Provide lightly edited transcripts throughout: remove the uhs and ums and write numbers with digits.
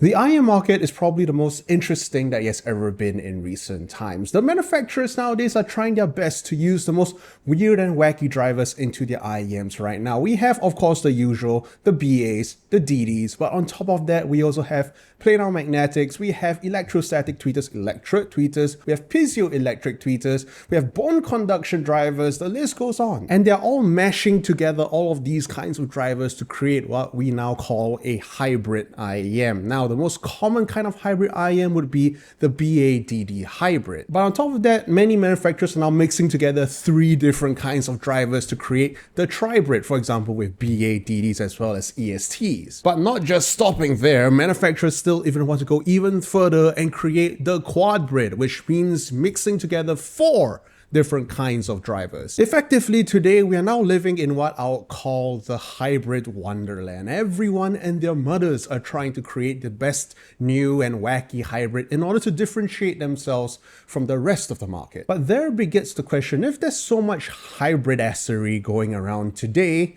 The IM market is probably the most interesting that it has ever been in recent times. The manufacturers nowadays are trying their best to use the most weird and wacky drivers into their IEMs right now. We have, of course, the usual, the BAs, the DDs, but on top of that, we also have planar magnetics, we have electrostatic tweeters, electrode tweeters, we have piezoelectric tweeters, we have bone conduction drivers, the list goes on. And they're all mashing together all of these kinds of drivers to create what we now call a hybrid IEM. Now, the most common kind of hybrid IEM would be the BA-DD hybrid. But on top of that, many manufacturers are now mixing together three different kinds of drivers to create the tribrid, for example, with BA-DDs as well as ESTs. But not just stopping there, manufacturers still even want to go even further and create the quadbrid, which means mixing together four different kinds of drivers. Effectively, today we are now living in what I'll call the hybrid wonderland. Everyone and their mothers are trying to create the best new and wacky hybrid in order to differentiate themselves from the rest of the market. But there begins the question, if there's so much hybridassery going around today,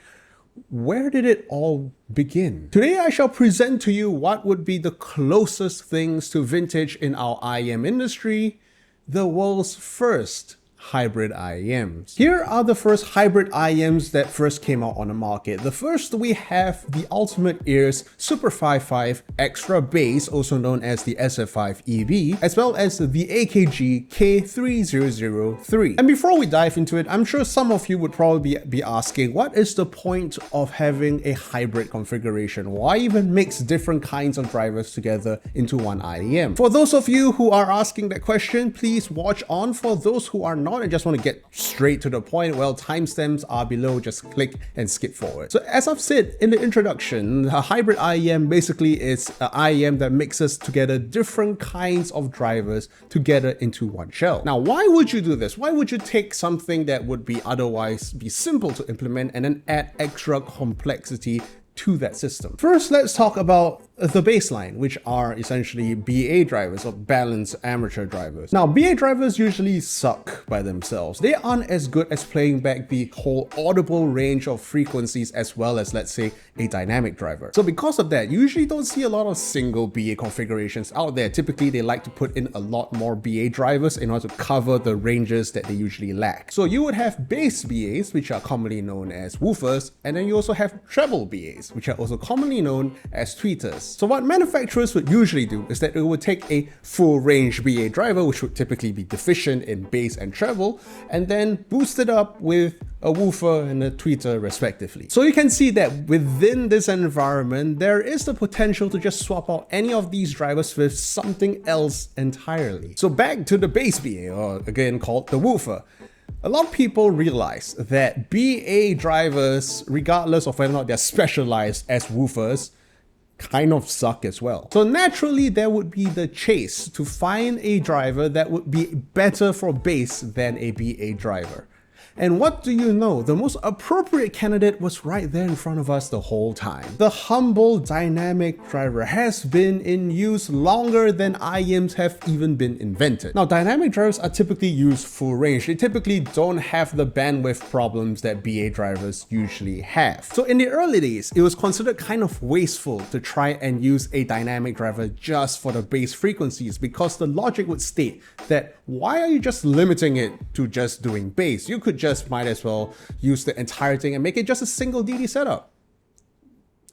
where did it all begin? Today I shall present to you what would be the closest things to vintage in our IEM industry, the world's first hybrid IEMs. Here are the first hybrid IEMs that first came out on the market. The first, we have the Ultimate Ears Super.Fi 5 Extra Bass, also known as the SF5 EB, as well as the AKG K3003. And before we dive into it, I'm sure some of you would probably be asking, what is the point of having a hybrid configuration? Why even mix different kinds of drivers together into one IEM? For those of you who are asking that question, please watch on. For those who are not and just want to get straight to the point, well, timestamps are below, just click and skip forward. So as I've said in the introduction, a hybrid IEM basically is an IEM that mixes together different kinds of drivers together into one shell. Now, why would you do this? Why would you take something that would be otherwise be simple to implement and then add extra complexity to that system? First, let's talk about the baseline, which are essentially BA drivers or balanced amateur drivers. Now, BA drivers usually suck by themselves. They aren't as good as playing back the whole audible range of frequencies as well as, let's say, a dynamic driver. So because of that, you usually don't see a lot of single BA configurations out there. Typically, they like to put in a lot more BA drivers in order to cover the ranges that they usually lack. So you would have bass BAs, which are commonly known as woofers, and then you also have treble BAs, which are also commonly known as tweeters. So what manufacturers would usually do is that it would take a full range BA driver, which would typically be deficient in bass and treble, and then boost it up with a woofer and a tweeter respectively. So you can see that within this environment, there is the potential to just swap out any of these drivers with something else entirely. So back to the bass BA, or again called the woofer. A lot of people realize that BA drivers, regardless of whether or not they're specialized as woofers, kind of suck as well. So naturally, there would be the chase to find a driver that would be better for bass than a BA driver. And what do you know? The most appropriate candidate was right there in front of us the whole time. The humble dynamic driver has been in use longer than IEMs have even been invented. Now, dynamic drivers are typically used full range. They typically don't have the bandwidth problems that BA drivers usually have. So in the early days, it was considered kind of wasteful to try and use a dynamic driver just for the bass frequencies, because the logic would state that why are you just limiting it to just doing bass? You could just might as well use the entire thing and make it just a single DD setup,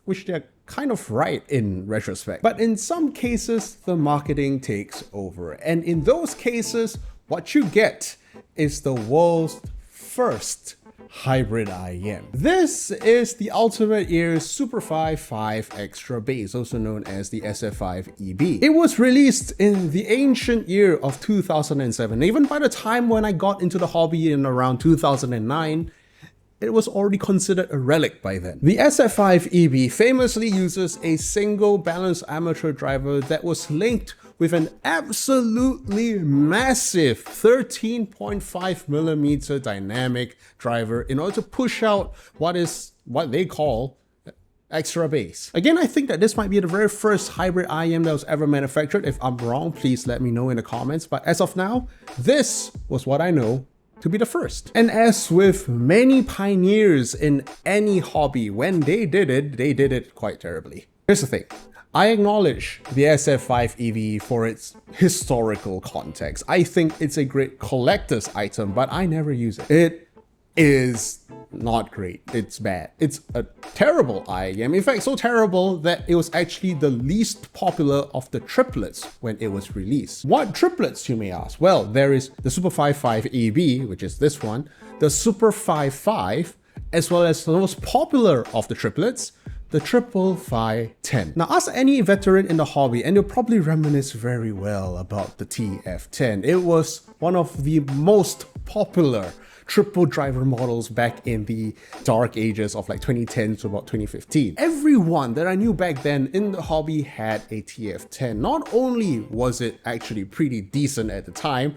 which they're kind of right in retrospect. But in some cases, the marketing takes over. And in those cases, what you get is the world's first hybrid IEM. This is the Ultimate Ears Super.Fi 5 Extra Bass, also known as the SF5 EB. It was released in the ancient year of 2007. Even by the time when I got into the hobby in around 2009, it was already considered a relic by then. The SF5 EB famously uses a single balanced amateur driver that was linked with an absolutely massive 13.5mm dynamic driver in order to push out what they call extra bass. Again, I think that this might be the very first hybrid IEM that was ever manufactured. If I'm wrong, please let me know in the comments. But as of now, this was what I know to be the first. And as with many pioneers in any hobby, when they did it quite terribly. Here's the thing. I acknowledge the SF5 EV for its historical context. I think it's a great collector's item, but I never use it. It is not great. It's bad. It's a terrible IEM. In fact, so terrible that it was actually the least popular of the triplets when it was released. What triplets, you may ask? Well, there is the Super.Fi 5 EB, which is this one, the Super.Fi 5, as well as the most popular of the triplets, the Triple.Fi 10. Now, ask any veteran in the hobby and you'll probably reminisce very well about the TF10. It was one of the most popular triple driver models back in the dark ages of like 2010 to about 2015. Everyone that I knew back then in the hobby had a TF10. Not only was it actually pretty decent at the time,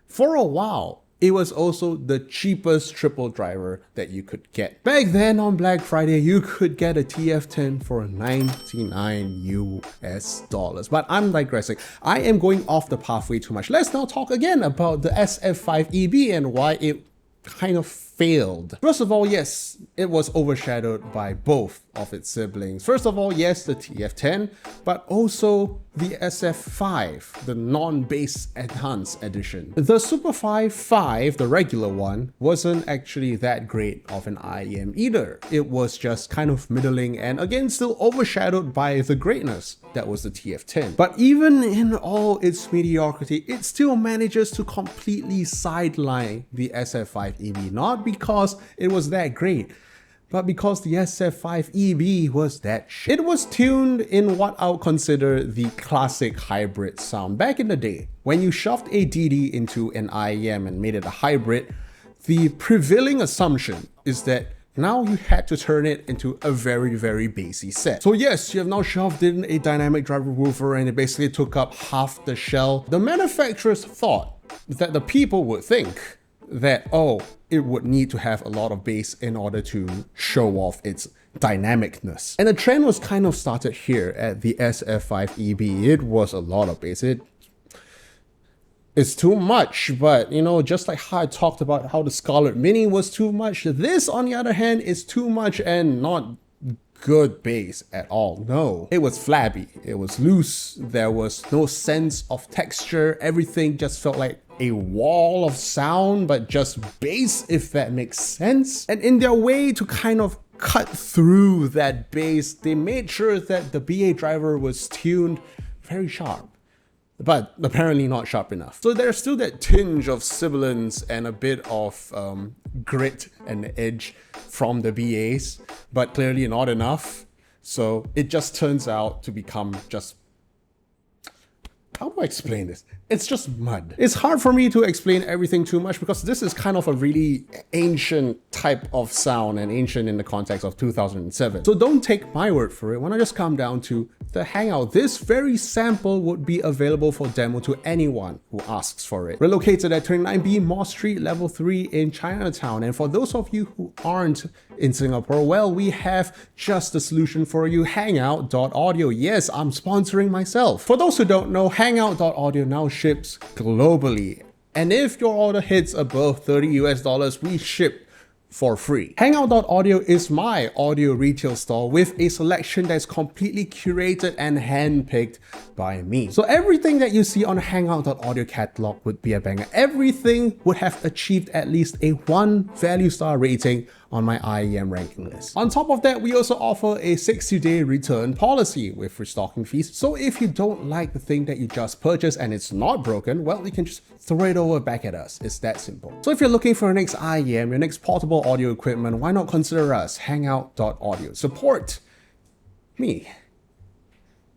for a while, it was also the cheapest triple driver that you could get. Back then on Black Friday, you could get a TF10 for $99 US. But I'm digressing. I am going off the path way too much. Let's now talk again about the SF5 EB and why it kind of failed. First of all, yes, it was overshadowed by both of its siblings. First of all, yes, the TF10, but also the SF5, the non-base enhanced edition. The Super.Fi 5, the regular one, wasn't actually that great of an IEM either. It was just kind of middling and again still overshadowed by the greatness that was the TF10. But even in all its mediocrity, it still manages to completely sideline the SF5 EB, not because it was that great, but because the SF5 EB was that shit. It was tuned in what I would consider the classic hybrid sound. Back in the day, when you shoved a DD into an IEM and made it a hybrid, the prevailing assumption is that now you had to turn it into a very, very bassy set. So yes, you have now shoved in a dynamic driver woofer and it basically took up half the shell. The manufacturers thought that the people would think that, oh, it would need to have a lot of bass in order to show off its dynamicness. And the trend was kind of started here at the SF5 EB. It was a lot of bass. It's too much, but you know, just like how I talked about how the Scarlet Mini was too much, this on the other hand is too much and not good bass at all. No, it was flabby, it was loose, there was no sense of texture, everything just felt like a wall of sound, but just bass, if that makes sense. And in their way to kind of cut through that bass, they made sure that the BA driver was tuned very sharp, but apparently not sharp enough. So there's still that tinge of sibilance and a bit of grit and edge from the BAs, but clearly not enough. So it just turns out to become just, how do I explain this? It's just mud. It's hard for me to explain everything too much because this is kind of a really ancient type of sound, and ancient in the context of 2007. So don't take my word for it. When I just come down to the Hangout, this very sample would be available for demo to anyone who asks for it. We're located at 29B Mosque Street, level 3 in Chinatown. And for those of you who aren't in Singapore, well, we have just the solution for you, Hangout.audio. Yes, I'm sponsoring myself. For those who don't know, Hangout.audio now ships globally. And if your order hits above $30 US, we ship for free. Hangout.audio is my audio retail store with a selection that's completely curated and handpicked by me. So everything that you see on Hangout.audio catalog would be a banger. Everything would have achieved at least a 1 value star rating on my IEM ranking list. On top of that, we also offer a 60-day return policy with restocking fees. So if you don't like the thing that you just purchased and it's not broken, well, you can just throw it over back at us. It's that simple. So if you're looking for your next IEM, your next portable audio equipment, why not consider us, Hangout.audio. Support me.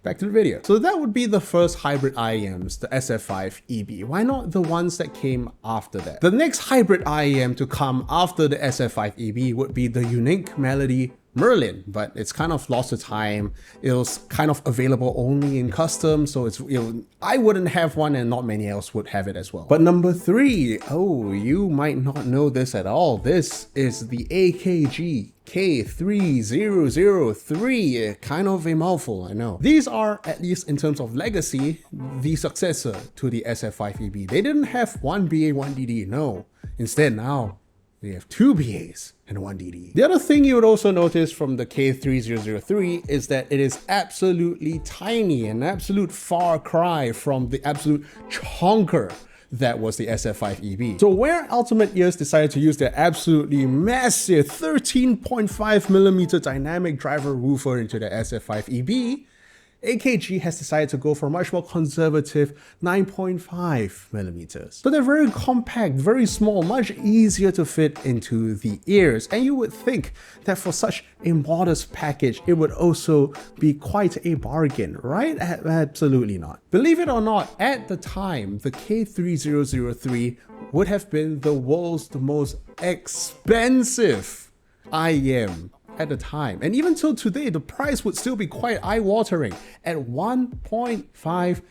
Back to the video. So that would be the first hybrid IEMs, the SF5 EB. Why not the ones that came after that? The next hybrid IEM to come after the SF5 EB would be the Unique Melody Merlin, but it's kind of lost to time. It was kind of available only in custom, so it's, you know, I wouldn't have one and not many else would have it as well. But number 3, oh, you might not know this at all. This is the AKG K3003, kind of a mouthful, I know. These are, at least in terms of legacy, the successor to the SF5 EB. They didn't have one BA, one DD, no. Instead now, You have 2 BAs and 1 DD. The other thing you would also notice from the K3003 is that it is absolutely tiny, an absolute far cry from the absolute chonker that was the SF5EB. So where Ultimate Ears decided to use their absolutely massive 13.5mm dynamic driver woofer into the SF5EB, AKG has decided to go for a much more conservative 9.5mm. So they're very compact, very small, much easier to fit into the ears. And you would think that for such a modest package, it would also be quite a bargain, right? Absolutely not. Believe it or not, at the time, the K3003 would have been the world's most expensive IEM at the time. And even till today, the price would still be quite eye-watering at $1.5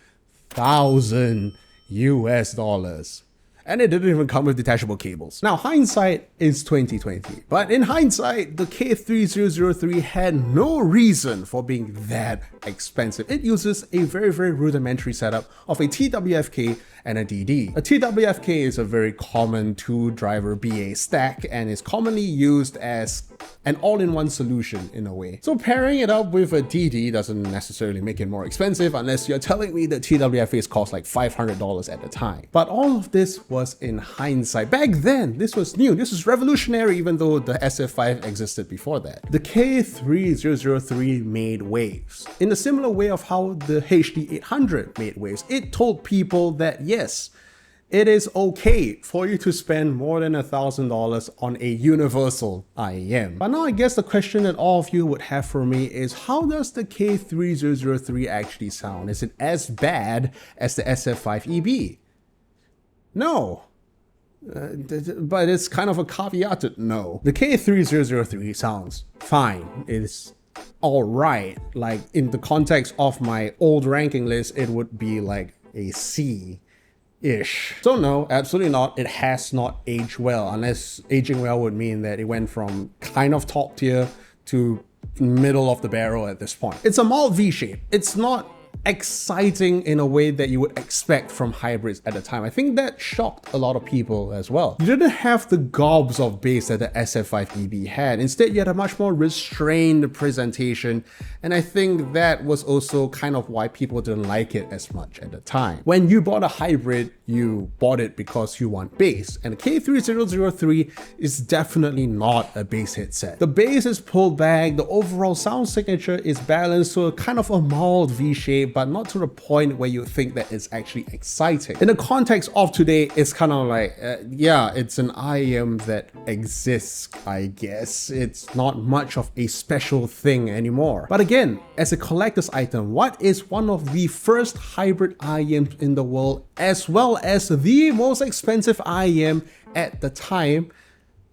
thousand US. And it didn't even come with detachable cables. Now, hindsight is 2020, but in hindsight, the K3003 had no reason for being that expensive. It uses a very, very rudimentary setup of a TWFK and a DD. A TWFK is a very common 2-driver BA stack and is commonly used as an all-in-one solution in a way. So pairing it up with a DD doesn't necessarily make it more expensive unless you're telling me that TWFKs cost like $500 at the time. But all of this was in hindsight. Back then, this was new. This was revolutionary, even though the SF5 existed before that. The K3003 made waves in a similar way of how the HD800 made waves. It told people that yes, it is okay for you to spend more than $1,000 on a universal IEM. But now I guess the question that all of you would have for me is, how does the K3003 actually sound? Is it as bad as the SF5EB? No. But it's kind of a caveated no. The K3003 sounds fine. It's alright. Like in the context of my old ranking list, it would be like a C-ish. So no, absolutely not. It has not aged well, unless aging well would mean that it went from kind of top tier to middle of the barrel at this point. It's a mild V-shape. It's not exciting in a way that you would expect from hybrids at the time. I think that shocked a lot of people as well. You didn't have the gobs of bass that the SF5EB had. Instead, you had a much more restrained presentation, and I think that was also kind of why people didn't like it as much at the time. When you bought a hybrid, you bought it because you want bass, and the K3003 is definitely not a bass headset. The bass is pulled back, the overall sound signature is balanced to a kind of a mild V-shape, but not to the point where you think that it's actually exciting. In the context of today, it's kind of like, yeah, it's an IEM that exists, I guess. It's not much of a special thing anymore. But again, as a collector's item, what is one of the first hybrid IEMs in the world, as well as the most expensive IEM at the time?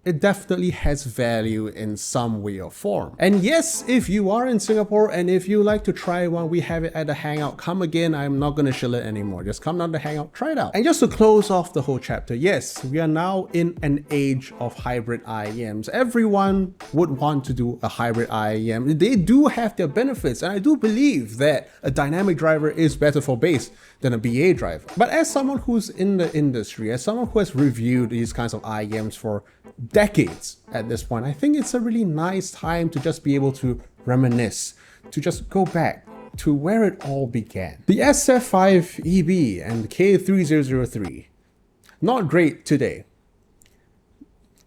It definitely has value in some way or form. And yes, if you are in Singapore and if you like to try one, we have it at the Hangout. Come again, I'm not gonna shill it anymore. Just come down to Hangout, try it out. And just to close off the whole chapter, yes, we are now in an age of hybrid IEMs. Everyone would want to do a hybrid IEM. They do have their benefits, and I do believe that a dynamic driver is better for bass than a BA driver. But as someone who's in the industry, as someone who has reviewed these kinds of IEMs for decades at this point, I think it's a really nice time to just be able to reminisce, to just go back to where it all began. The SF5EB and the K3003, not great today,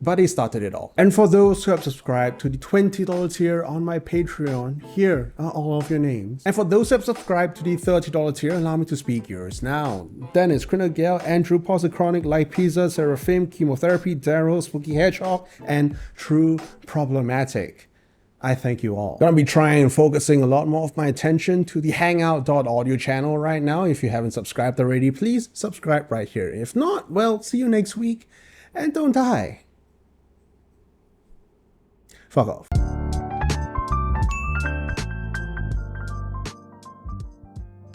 but he started it all. And for those who have subscribed to the $20 tier on my Patreon, here are all of your names. And for those who have subscribed to the $30 tier, allow me to speak yours now. Dennis, crinacle, Andrew, Posichronic, Like Pizza, Seraphim, Chemotherapy, Daryl, Spooky Hedgehog, and True Problematic. I thank you all. Gonna be trying and focusing a lot more of my attention to the Hangout.audio channel right now. If you haven't subscribed already, please subscribe right here. If not, well, see you next week, and don't die. Fuck off.